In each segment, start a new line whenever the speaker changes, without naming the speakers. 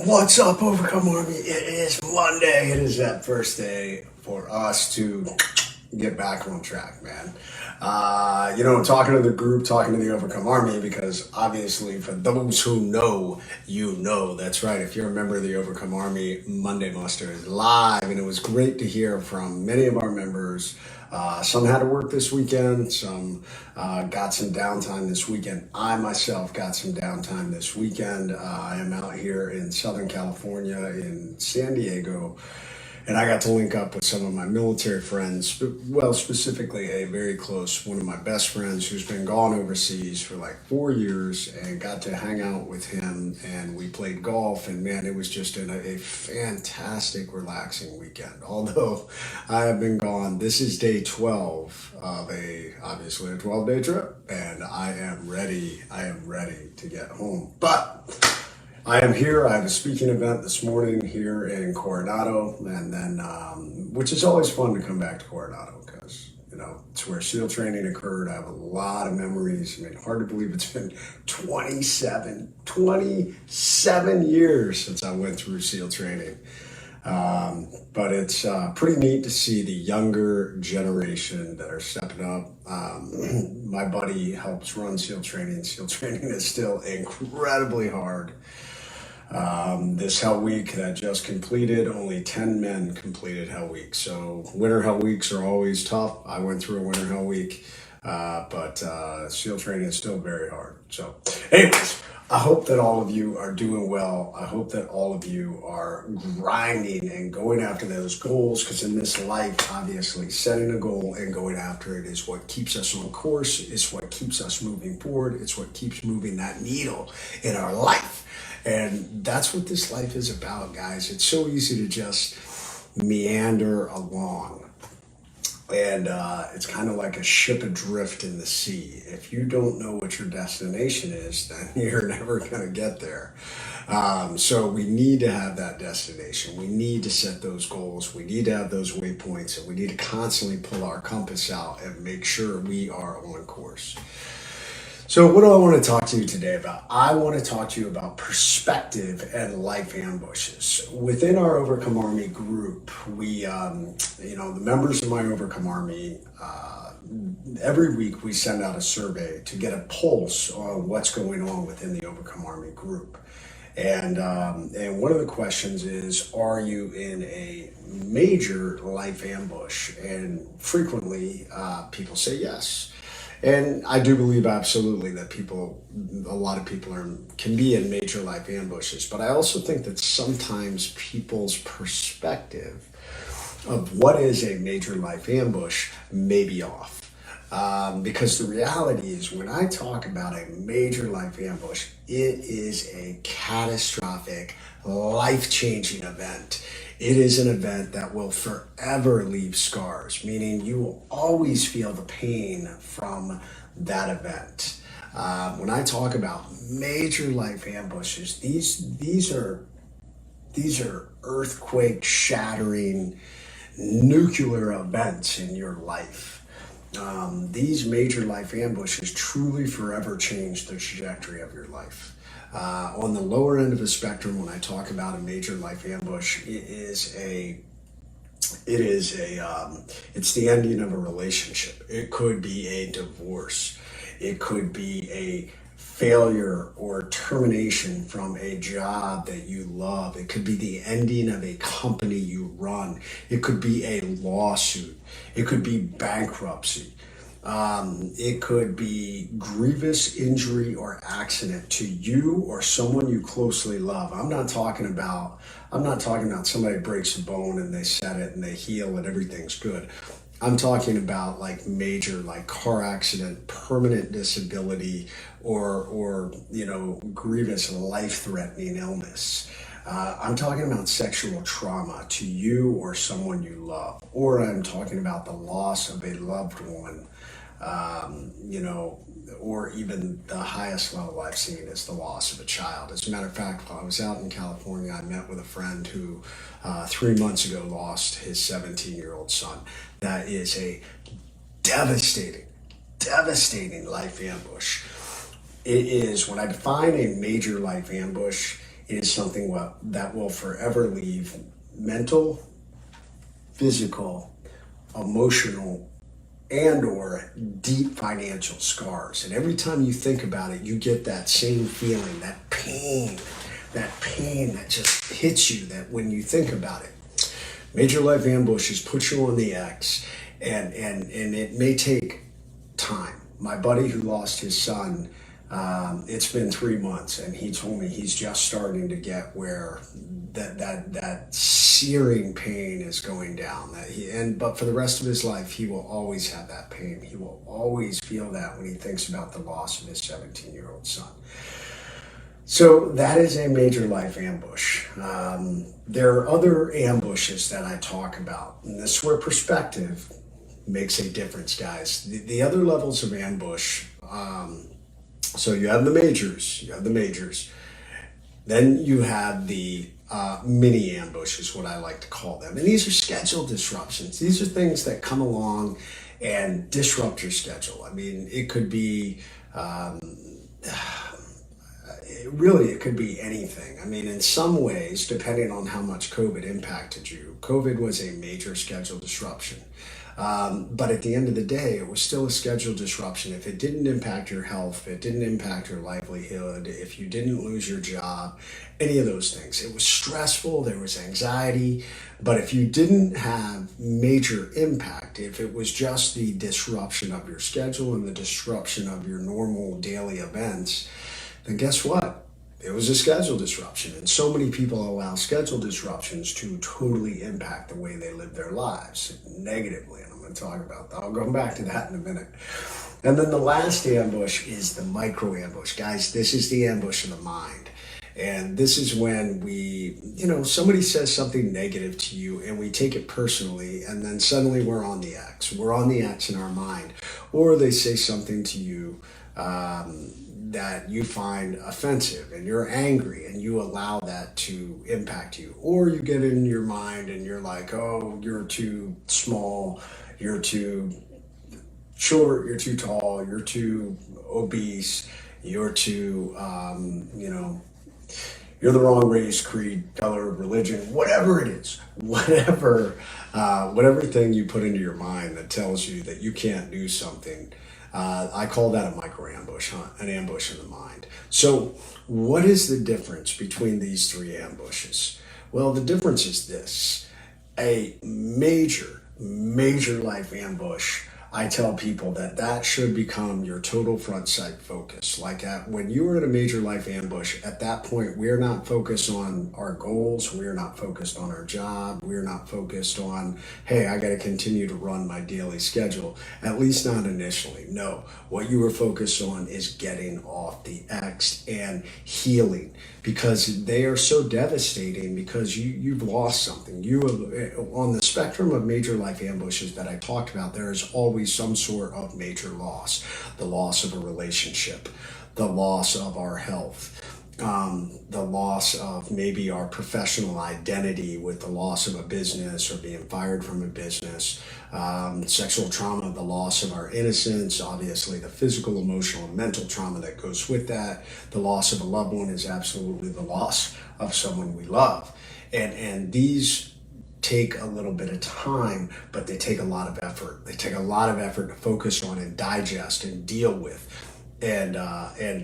What's up, Overcome Army? It is Monday. It is that first day for us to get back on track, man. Talking to the group, talking to the Overcome Army, because obviously for those who know, you know, that's right. If you're a member of the Overcome Army, Monday Muster is live, and it was great to hear from many of our members. Some had to work this weekend, some got some downtime this weekend. I myself got some downtime this weekend. I am out here in Southern California, in San Diego, and I got to link up with some of my military friends, well, specifically a very close, one of my best friends who's been gone overseas for like 4 years, and got to hang out with him, and we played golf, and man, it was just a fantastic, relaxing weekend. Although I have been gone, this is day 12 of obviously a 12-day trip, and I am ready to get home. But I am here. I have a speaking event this morning here in Coronado, and then, which is always fun to come back to Coronado because, it's where SEAL training occurred. I have a lot of memories. I mean, hard to believe it's been 27 years since I went through SEAL training. But it's pretty neat to see the younger generation that are stepping up. My buddy helps run SEAL training. SEAL training is still incredibly hard. This Hell Week that just completed, only 10 men completed Hell Week. So winter Hell Weeks are always tough. I went through a winter Hell Week, but SEAL training is still very hard. So anyways, I hope that all of you are doing well. I hope that all of you are grinding and going after those goals, because in this life, obviously, setting a goal and going after it is what keeps us on course. It's what keeps us moving forward. It's what keeps moving that needle in our life. And that's what this life is about, guys. It's so easy to just meander along. And it's kind of like a ship adrift in the sea. If you don't know what your destination is, then you're never going to get there. So we need to have that destination. We need to set those goals. We need to have those waypoints. And we need to constantly pull our compass out and make sure we are on course. So what do I want to talk to you today about? I want to talk to you about perspective and life ambushes. Within our Overcome Army group, we, the members of my Overcome Army, every week we send out a survey to get a pulse on what's going on within the Overcome Army group. And one of the questions is, are you in a major life ambush? And frequently people say yes. And I do believe absolutely that a lot of people can be in major life ambushes. But I also think that sometimes people's perspective of what is a major life ambush may be off. Because the reality is, when I talk about a major life ambush, it is a catastrophic, life-changing event. It is an event that will forever leave scars, meaning you will always feel the pain from that event. When I talk about major life ambushes, these are earthquake-shattering nuclear events in your life. These major life ambushes truly forever change the trajectory of your life. On the lower end of the spectrum, when I talk about a major life ambush, it's the ending of a relationship. It could be a divorce. It could be a failure or termination from a job that you love. It could be the ending of a company you run. It could be a lawsuit. It could be bankruptcy. It could be grievous injury or accident to you or someone you closely love. I'm not talking about somebody breaks a bone and they set it and they heal and everything's good. I'm talking about like major, like car accident, permanent disability, or grievous life-threatening illness. I'm talking about sexual trauma to you or someone you love, or I'm talking about the loss of a loved one, or even the highest level I've seen is the loss of a child. As a matter of fact, while I was out in California, I met with a friend who 3 months ago lost his 17-year-old son. That is a devastating life ambush. It is, when I define a major life ambush, It is something that will forever leave mental, physical, emotional, and or deep financial scars. And every time you think about it, you get that same feeling, that pain that just hits you, that when you think about it. Major life ambushes put you on the X, and it may take time. My buddy who lost his son, it's been 3 months, and he told me he's just starting to get where that searing pain is going down. But for the rest of his life, he will always have that pain. He will always feel that when he thinks about the loss of his 17-year-old son. So that is a major life ambush. There are other ambushes that I talk about, and this is where perspective makes a difference, guys. The other levels of ambush, so you have the majors, then you have the mini ambush is what I like to call them. And these are schedule disruptions. These are things that come along and disrupt your schedule. I mean, it could be, it could be anything. I mean, in some ways, depending on how much COVID impacted you, COVID was a major schedule disruption. But at the end of the day, it was still a schedule disruption. If it didn't impact your health, if it didn't impact your livelihood, if you didn't lose your job, any of those things, it was stressful, there was anxiety. But if you didn't have major impact, if it was just the disruption of your schedule and the disruption of your normal daily events, then guess what? It was a schedule disruption. And so many people allow schedule disruptions to totally impact the way they live their lives negatively. And I'm going to talk about that. I'll go back to that in a minute. And then the last ambush is the micro ambush. Guys, this is the ambush of the mind. And this is when somebody says something negative to you and we take it personally, and then suddenly we're on the X. We're on the X in our mind. Or they say something to you that you find offensive and you're angry and you allow that to impact you. Or you get in your mind and you're like, oh, you're too small, you're too short, you're too tall, you're too obese, you're too, you're the wrong race, creed, color, religion, whatever it is, whatever thing you put into your mind that tells you that you can't do something. I call that a micro ambush, an ambush in the mind. So what is the difference between these three ambushes? Well, the difference is this. A major life ambush, I tell people that should become your total front sight focus. Like when you are in a major life ambush, at that point, we're not focused on our goals. We're not focused on our job. We're not focused on, hey, I got to continue to run my daily schedule, at least not initially. No, what you are focused on is getting off the X and healing, because they are so devastating, because you've lost something. You have, on the spectrum of major life ambushes that I talked about, there is always some sort of major loss. The loss of a relationship, the loss of our health, the loss of maybe our professional identity with the loss of a business or being fired from a business, sexual trauma, the loss of our innocence, obviously the physical, emotional, and mental trauma that goes with that. The loss of a loved one is absolutely the loss of someone we love. And these take a little bit of time, but they take a lot of effort. They take a lot of effort to focus on and digest and deal with. And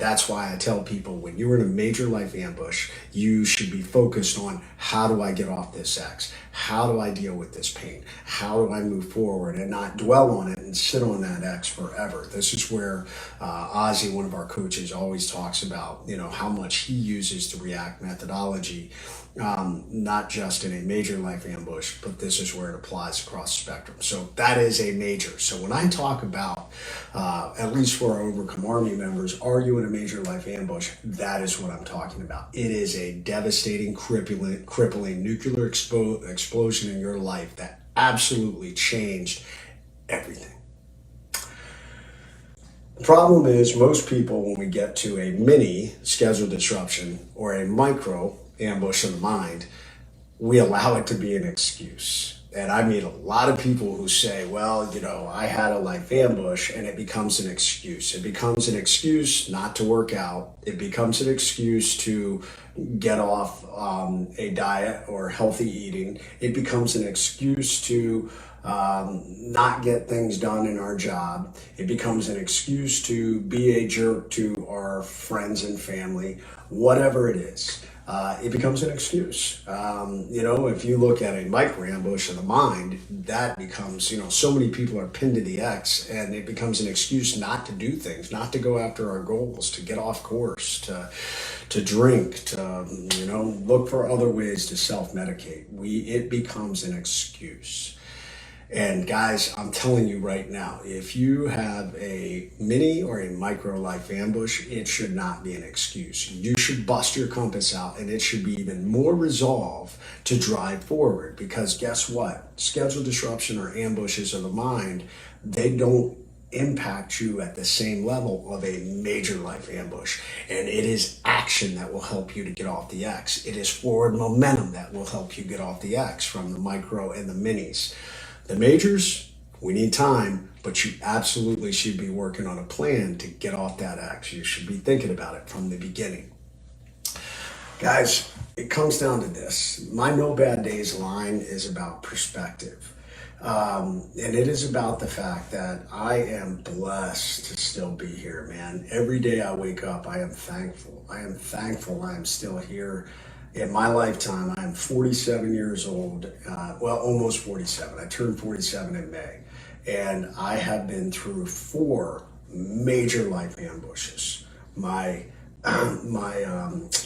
that's why I tell people, when you're in a major life ambush, you should be focused on, how do I get off this X? How do I deal with this pain? How do I move forward and not dwell on it and sit on that X forever? This is where Ozzy, one of our coaches, always talks about, how much he uses the REACT methodology, not just in a major life ambush, but this is where it applies across the spectrum. So that is a major. So when I talk about, at least for our Overcome Army members, are you in a major life ambush? That is what I'm talking about. It is a devastating, crippling nuclear explosion in your life that absolutely changed everything. The problem is, most people, when we get to a mini schedule disruption or a micro ambush of the mind, we allow it to be an excuse. And I meet a lot of people who say, well, I had a life ambush, and it becomes an excuse. It becomes an excuse not to work out. It becomes an excuse to get off a diet or healthy eating. It becomes an excuse to not get things done in our job. It becomes an excuse to be a jerk to our friends and family, whatever it is. It becomes an excuse. If you look at a micro ambush of the mind, that becomes, so many people are pinned to the X, and it becomes an excuse not to do things, not to go after our goals, to get off course, to drink, to, look for other ways to self-medicate. It becomes an excuse. And guys, I'm telling you right now, if you have a mini or a micro life ambush, it should not be an excuse. You should bust your compass out, and it should be even more resolve to drive forward, because guess what? Schedule disruption or ambushes of the mind, they don't impact you at the same level of a major life ambush. And it is action that will help you to get off the X. It is forward momentum that will help you get off the X from the micro and the minis. The majors, we need time, but you absolutely should be working on a plan to get off that X. You should be thinking about it from the beginning. Guys, it comes down to this. My no bad days line is about perspective. And it is about the fact that I am blessed to still be here, man. Every day I wake up, I am thankful. I am thankful I am still here. In my lifetime, I am 47 years old, almost 47. I turned 47 in May, and I have been through 4 major life ambushes. My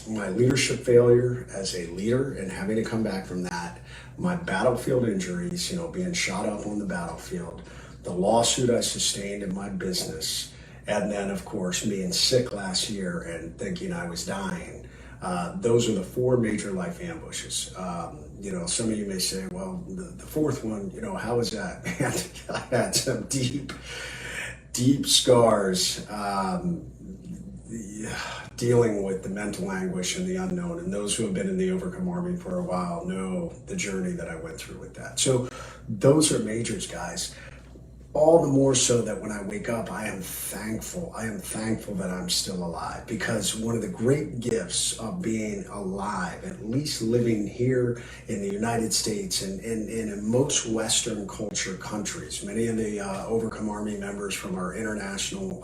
leadership failure as a leader and having to come back from that, my battlefield injuries, being shot up on the battlefield, the lawsuit I sustained in my business, and then, of course, being sick last year and thinking I was dying. Those are the 4 major life ambushes. Some of you may say, well, the 4th one, how is that? I had some deep scars, dealing with the mental anguish and the unknown. And those who have been in the Overcome Army for a while know the journey that I went through with that. So those are majors, guys. All the more so that when I wake up, I am thankful. I am thankful that I'm still alive, because one of the great gifts of being alive, at least living here in the United States and in most Western culture countries, many of the Overcome Army members from our international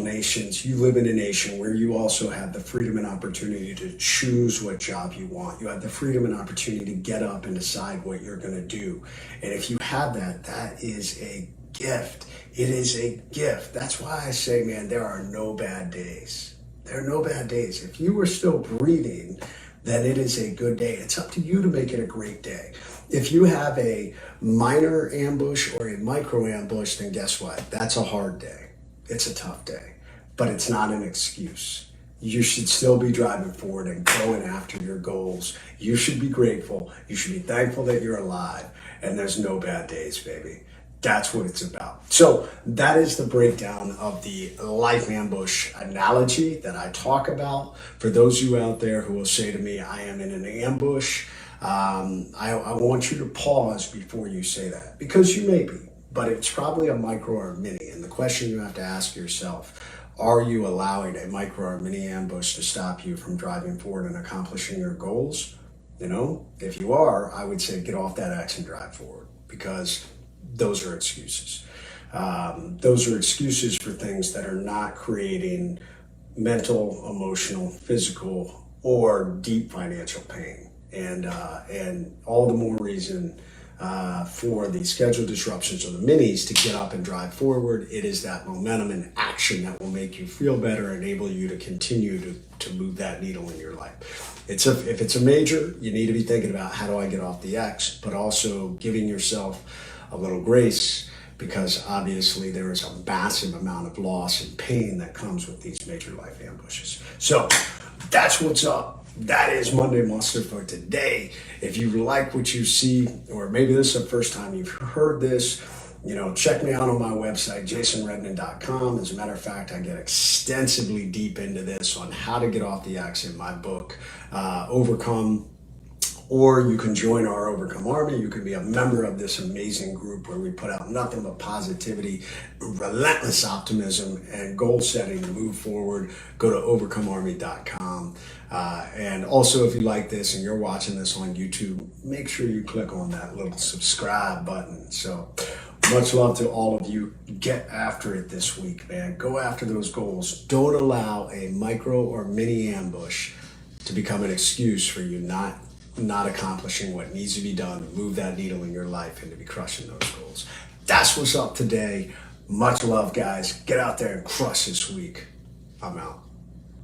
nations, you live in a nation where you also have the freedom and opportunity to choose what job you want. You have the freedom and opportunity to get up and decide what you're going to do. And if you have that, that is a gift. It is a gift. That's why I say, man, there are no bad days. There are no bad days. If you are still breathing, then it is a good day. It's up to you to make it a great day. If you have a minor ambush or a micro ambush, then guess what? That's a hard day. It's a tough day, but it's not an excuse. You should still be driving forward and going after your goals. You should be grateful. You should be thankful that you're alive, and there's no bad days, baby. That's what it's about. So that is the breakdown of the life ambush analogy that I talk about. For those of you out there who will say to me, I am in an ambush, I want you to pause before you say that, because you may be. But it's probably a micro or a mini. And the question you have to ask yourself, are you allowing a micro or mini ambush to stop you from driving forward and accomplishing your goals? If you are, I would say get off that X and drive forward, because those are excuses. Those are excuses for things that are not creating mental, emotional, physical, or deep financial pain. And all the more reason for the schedule disruptions or the minis to get up and drive forward. It is that momentum and action that will make you feel better, enable you to continue to move that needle in your life. If it's a major, you need to be thinking about, how do I get off the X, but also giving yourself a little grace, because obviously there is a massive amount of loss and pain that comes with these major life ambushes. So that's what's up. That is Monday Mustard for today. If you like what you see, or maybe this is the first time you've heard this, check me out on my website, jasonredman.com. As a matter of fact, I get extensively deep into this on how to get off the X in my book, Overcome or you can join our Overcome Army. You can be a member of this amazing group where we put out nothing but positivity, relentless optimism, and goal setting to move forward. Go to overcomearmy.com. And also, if you like this and you're watching this on YouTube, make sure you click on that little subscribe button. So much love to all of you. Get after it this week, man. Go after those goals. Don't allow a micro or mini ambush to become an excuse for you not accomplishing what needs to be done to move that needle in your life and to be crushing those goals. That's what's up today. Much love, guys. Get out there and crush this week. I'm out.